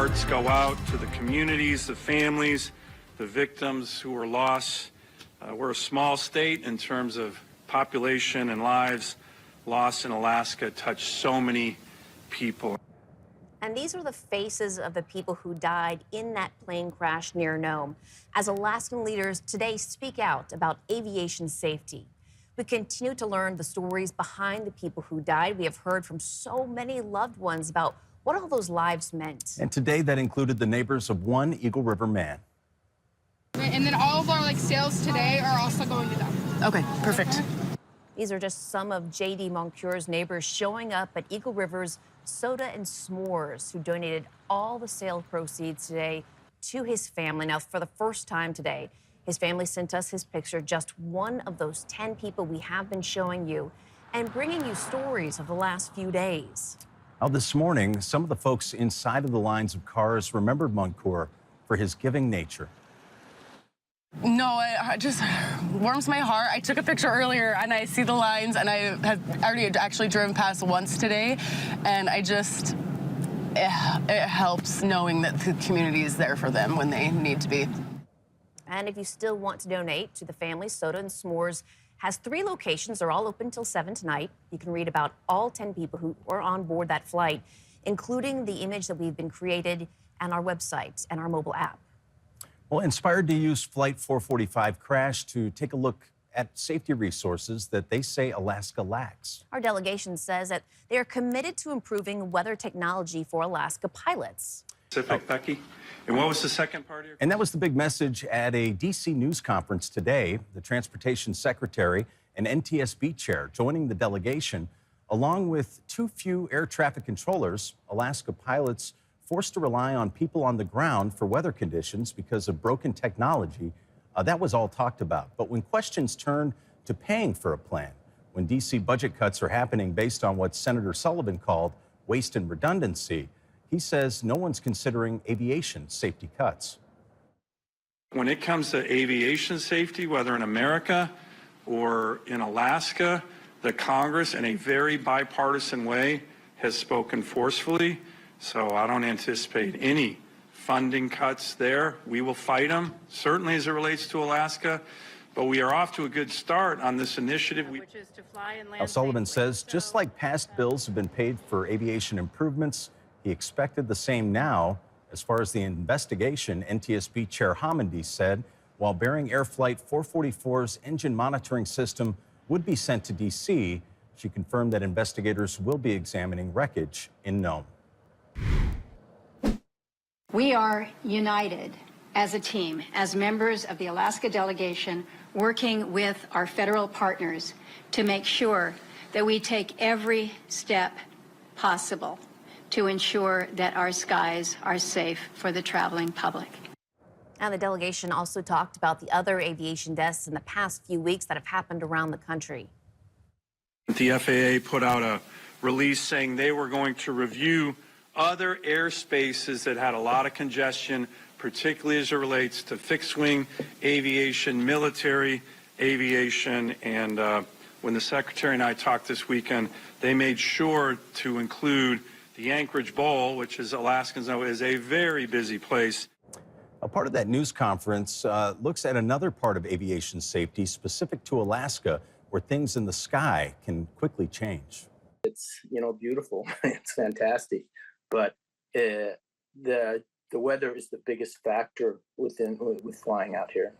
hearts go out to the communities, the families, the victims who were lost. We're a small state in terms of population and lives. Loss in Alaska touched so many people. And these are the faces of the people who died in that plane crash near Nome. As Alaskan leaders today speak out about aviation safety, we continue to learn the stories behind the people who died. We have heard from so many loved ones about what all those lives meant. And today that included the neighbors of one Eagle River man. And then all of our sales today are also going to them. Okay, perfect. These are just some of J.D. Moncure's neighbors showing up at Eagle River's Soda and S'mores, who donated all the sale proceeds today to his family. Now, for the first time today, his family sent us his picture, just one of those 10 people we have been showing you and bringing you stories of the last few days. Now, this morning, some of the folks inside of the lines of cars remembered Moncure for his giving nature. No, it just warms my heart. I took a picture earlier and I see the lines, and I had already actually driven past once today, and it helps knowing that the community is there for them when they need to be. And if you still want to donate to the family, Soda and S'mores has 3 locations. They're all open until 7 tonight. You can read about all 10 people who were on board that flight, including the image that we've been created on our website and our mobile app. Well, inspired to use Flight 445 crash to take a look at safety resources that they say Alaska lacks. Our delegation says that they are committed to improving weather technology for Alaska pilots. Pacific, Becky. And what was the second part of your... And that was the big message at a D.C. news conference today. The Transportation Secretary and NTSB chair joining the delegation, along with too few air traffic controllers. Alaska pilots forced to rely on people on the ground for weather conditions because of broken technology. That was all talked about. But when questions turned to paying for a plan, when D.C. budget cuts are happening based on what Senator Sullivan called waste and redundancy, he says no one's considering aviation safety cuts. When it comes to aviation safety, whether in America or in Alaska, the Congress, in a very bipartisan way, has spoken forcefully. So I don't anticipate any funding cuts there. We will fight them, certainly as it relates to Alaska. But we are off to a good start on this initiative. Which is to fly and land. Sullivan says just like past bills have been paid for aviation improvements, he expected the same now. As far as the investigation, NTSB Chair Homendy said while Bering Air Flight 444's engine monitoring system would be sent to D.C., she confirmed that investigators will be examining wreckage in Nome. We are united as a team, as members of the Alaska delegation, working with our federal partners to make sure that we take every step possible to ensure that our skies are safe for the traveling public. And the delegation also talked about the other aviation deaths in the past few weeks that have happened around the country. The FAA put out a release saying they were going to review other airspaces that had a lot of congestion, particularly as it relates to fixed-wing aviation, military aviation. And when the Secretary and I talked this weekend, they made sure to include the Anchorage Bowl, which, as Alaskans know, is a very busy place. A part of that news conference looks at another part of aviation safety specific to Alaska, where things in the sky can quickly change. It's, beautiful. It's fantastic. But the weather is the biggest factor with flying out here.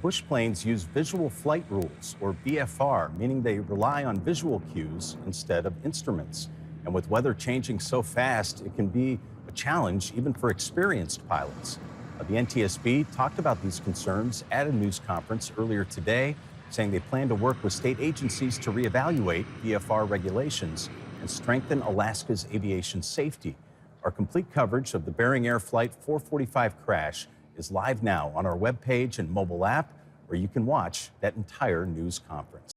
Bush planes use visual flight rules, or VFR, meaning they rely on visual cues instead of instruments. And with weather changing so fast, it can be a challenge even for experienced pilots. The NTSB talked about these concerns at a news conference earlier today, saying they plan to work with state agencies to reevaluate VFR regulations and strengthen Alaska's aviation safety. Our complete coverage of the Bering Air Flight 445 crash is live now on our webpage and mobile app, where you can watch that entire news conference.